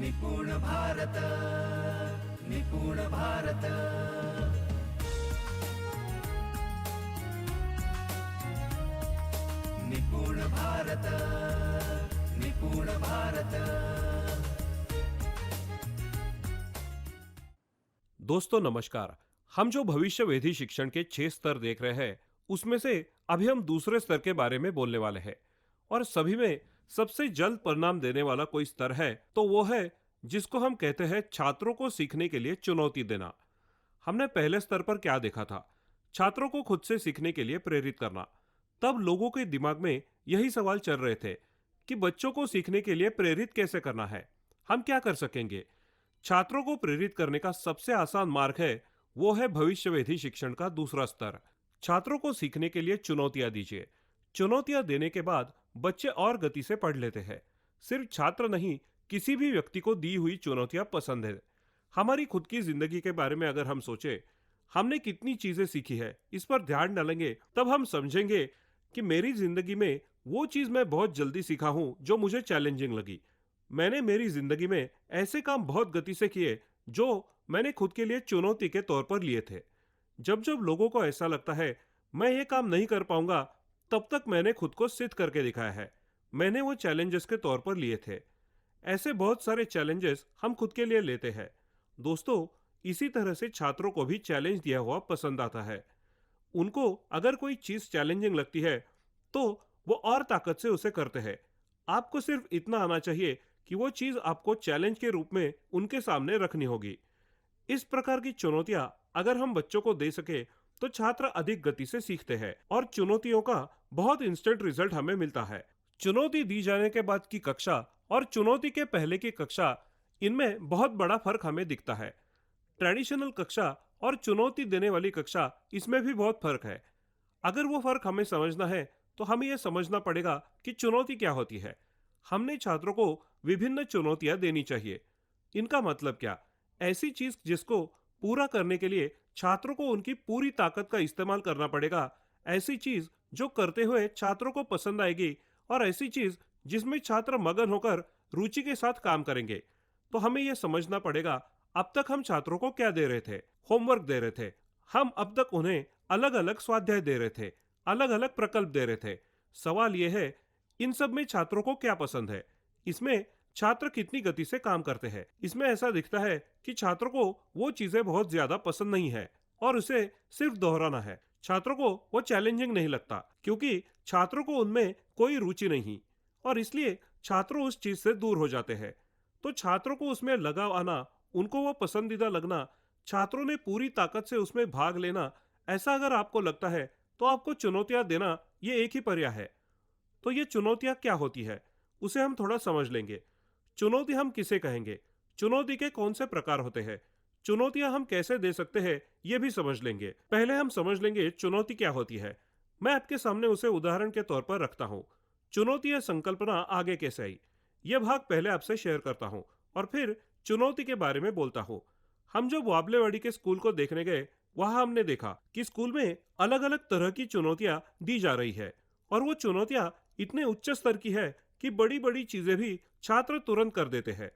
निपुण भारत, निपुण भारत। निपुण भारत, निपुण भारत। दोस्तों नमस्कार। हम जो भविष्य वेधी शिक्षण के 6 स्तर देख रहे हैं, उसमें से अभी हम दूसरे स्तर के बारे में बोलने वाले हैं। और सभी में सबसे जल्द परिणाम देने वाला कोई स्तर है तो वो है जिसको हम कहते हैं छात्रों को सीखने के लिए चुनौती देना। हमने पहले स्तर पर क्या देखा था? छात्रों को खुद से सीखने के लिए प्रेरित करना। तब लोगों के दिमाग में यही सवाल चल रहे थे कि बच्चों को सीखने के लिए प्रेरित कैसे करना है, हम क्या कर सकेंगे। छात्रों को प्रेरित करने का सबसे आसान मार्ग है वो है भविष्यवेधी शिक्षण का दूसरा स्तर। छात्रों को सीखने के लिए चुनौतियां दीजिए। चुनौतियां देने के बाद बच्चे और गति से पढ़ लेते हैं। सिर्फ छात्र नहीं, किसी भी व्यक्ति को दी हुई चुनौतियां पसंद है। हमारी खुद की जिंदगी के बारे में अगर हम सोचें, हमने कितनी चीजें सीखी है, इस पर ध्यान डालेंगे तब हम समझेंगे कि मेरी जिंदगी में वो चीज मैं बहुत जल्दी सीखा हूं जो मुझे चैलेंजिंग लगी। मैंने मेरी जिंदगी में ऐसे काम बहुत गति से किए जो मैंने खुद के लिए चुनौती के तौर पर लिए थे। जब जब लोगों को ऐसा लगता है मैं ये काम नहीं कर पाऊंगा, तब तक मैंने खुद को सिद्ध करके दिखाया है। मैंने वो चैलेंजेस के तौर पर लिए थे। ऐसे बहुत सारे चैलेंजेस हम खुद के लिए लेते हैं। दोस्तों, इसी तरह से छात्रों को भी चैलेंज दिया हुआ पसंद आता है। उनको अगर कोई चीज चैलेंजिंग लगती है तो वो और ताकत से उसे करते हैं। आपको सिर्फ इतना आना चाहिए कि वो चीज आपको चैलेंज के रूप में उनके सामने रखनी होगी। इस प्रकार की चुनौतियां अगर हम बच्चों को दे सके तो छात्र अधिक गति से सीखते हैं और चुनौतियों का बहुत इंस्टेंट रिजल्ट हमें मिलता है। चुनौती दी जाने के बाद की कक्षा और चुनौती के पहले की कक्षा, इनमें बहुत बड़ा फर्क हमें दिखता है। ट्रेडिशनल कक्षा और चुनौती देने वाली कक्षा, इसमें भी बहुत फर्क है। अगर वो फर्क हमें समझना है तो हमें यह समझना पड़ेगा कि चुनौती क्या होती है। हमने छात्रों को विभिन्न चुनौतियां देनी चाहिए। इनका मतलब क्या? ऐसी चीज जिसको पूरा करने के लिए छात्रों को उनकी पूरी ताकत का इस्तेमाल करना पड़ेगा। ऐसी चीज जो करते हुए छात्रों को पसंद आएगी और ऐसी चीज जिसमें छात्र मगन होकर रुचि के साथ काम करेंगे। तो हमें यह समझना पड़ेगा अब तक हम छात्रों को क्या दे रहे थे। होमवर्क दे रहे थे। हम अब तक उन्हें अलग अलग स्वाध्याय दे रहे थे, अलग अलग प्रकल्प दे रहे थे। सवाल यह है इन सब में छात्रों को क्या पसंद है, इसमें छात्र कितनी गति से काम करते हैं। इसमें ऐसा दिखता है कि छात्रों को वो चीजें बहुत ज्यादा पसंद नहीं है और उसे सिर्फ दोहराना है। छात्रों को वो चैलेंजिंग नहीं लगता क्योंकि छात्रों को उनमें कोई रुचि नहीं और इसलिए छात्र उस चीज से दूर हो जाते हैं। तो छात्रों को उसमें लगाव आना, उनको वो पसंदीदा लगना, छात्रों ने पूरी ताकत से उसमें भाग लेना, ऐसा अगर आपको लगता है तो आपको चुनौतियां देना ये एक ही पर्याय है। तो ये चुनौतियां क्या होती है उसे हम थोड़ा समझ लेंगे। चुनौती हम किसे कहेंगे, चुनौती के कौन से प्रकार होते हैं, चुनौतियां हम कैसे दे सकते हैं ये भी समझ लेंगे। पहले हम समझ लेंगे चुनौती क्या होती है। मैं आपके सामने उसे उदाहरण के तौर पर रखता हूँ। चुनौती या संकल्पना आगे कैसे आई, यह भाग पहले आपसे शेयर करता हूँ और फिर चुनौती के बारे में बोलता हूँ। हम जब वाबलेवाड़ी के स्कूल को देखने गए, वहां हमने देखा कि स्कूल में अलग अलग तरह की चुनौतियां दी जा रही है और वो चुनौतियां इतने उच्च स्तर की है कि बड़ी बड़ी चीजें भी छात्र तुरंत कर देते हैं।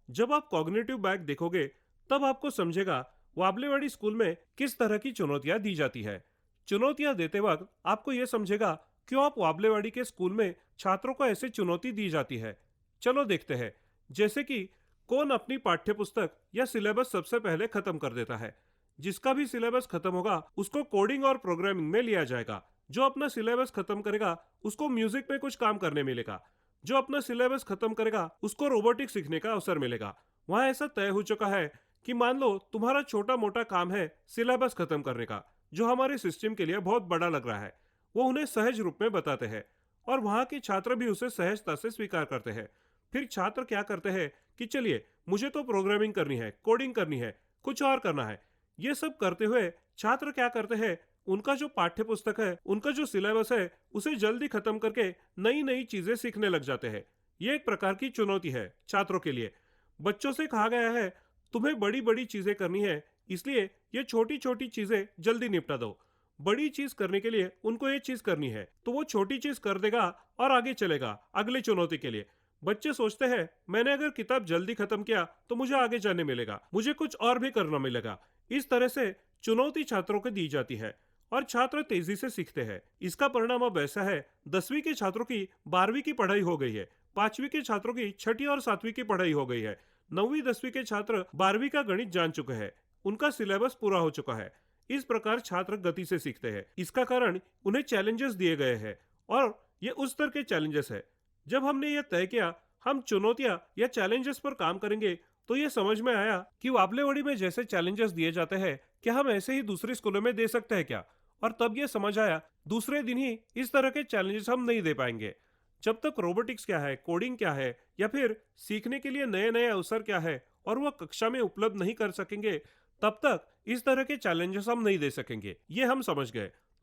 जब आप कॉग्निटिव बैग देखोगे तब आपको समझेगा वाबलेवाड़ी स्कूल में किस तरह की चुनौतियां दी जाती है। चुनौतियां देते वक्त आपको यह समझेगा क्यों आप वाबलेवाड़ी के स्कूल में छात्रों को ऐसे चुनौती दी जाती है। चलो देखते हैं। जैसे कि कौन अपनी पाठ्य पुस्तक या सिलेबस सबसे पहले खत्म कर देता है। जिसका भी सिलेबस खत्म होगा उसको कोडिंग और प्रोग्रामिंग में लिया जाएगा। जो अपना सिलेबस खत्म करेगा उसको म्यूजिक में कुछ काम करने मिलेगा। जो अपना सिलेबस खत्म करेगा उसको रोबोटिक्स सीखने का अवसर मिलेगा। वहां ऐसा तय हो चुका है कि मान लो तुम्हारा छोटा मोटा काम है सिलेबस खत्म करने का, जो हमारे सिस्टम के लिए बहुत बड़ा लग रहा है। वो उन्हें सहज रूप में बताते हैं और वहां के छात्र भी उसे सहजता से स्वीकार करते हैं। फिर छात्र क्या करते हैं कि चलिए मुझे तो प्रोग्रामिंग करनी है, कोडिंग करनी है, कुछ और करना है। ये सब करते हुए छात्र क्या करते हैं, उनका जो पाठ्य पुस्तक है, उनका जो सिलेबस है, उसे जल्दी खत्म करके नई नई चीजें सीखने लग जाते हैं। ये एक प्रकार की चुनौती है छात्रों के लिए। बच्चों से कहा गया है तुम्हें बड़ी बड़ी चीजें करनी है, इसलिए ये छोटी छोटी चीजें जल्दी निपटा दो। बड़ी चीज करने के लिए उनको ये चीज करनी है तो वो छोटी चीज कर देगा और आगे चलेगा अगली चुनौती के लिए। बच्चे सोचते हैं मैंने अगर किताब जल्दी खत्म किया तो मुझे आगे जाने मिलेगा, मुझे कुछ और भी करना मिलेगा। इस तरह से चुनौती छात्रों को दी जाती है और छात्र तेजी से सीखते हैं। इसका परिणाम अब ऐसा है, 10वीं के छात्रों की 12वीं की पढ़ाई हो गई है, 5वीं के छात्रों की 6ठी और 7वीं की पढ़ाई हो गई है, 9वीं 10वीं के छात्र 12वीं का गणित जान चुके हैं, उनका सिलेबस पूरा हो चुका है। इस प्रकार छात्र गति से सीखते हैं। इसका कारण उन्हें चैलेंजेस दिए गए हैं और ये उस स्तर के चैलेंजेस है। जब हमने यह तय किया हम चुनौतियां या चैलेंजेस पर काम करेंगे, तो ये समझ में आया कि वाबलेवड़ी में जैसे चैलेंजेस दिए जाते हैं, क्या हम ऐसे ही दूसरे स्कूलों में दे सकते हैं क्या? और तब ये समझ आया दूसरे दिन ही इस तरह के चैलेंजेस हम नहीं दे पाएंगे। जब तक रोबोटिक्स क्या है, कोडिंग क्या है, या फिर सीखने के लिए नए नए अवसर क्या है और वह कक्षा में उपलब्ध नहीं कर सकेंगे, तब तक इस तरह के चैलेंजेस हम नहीं दे सकेंगे। ये हम समझ गए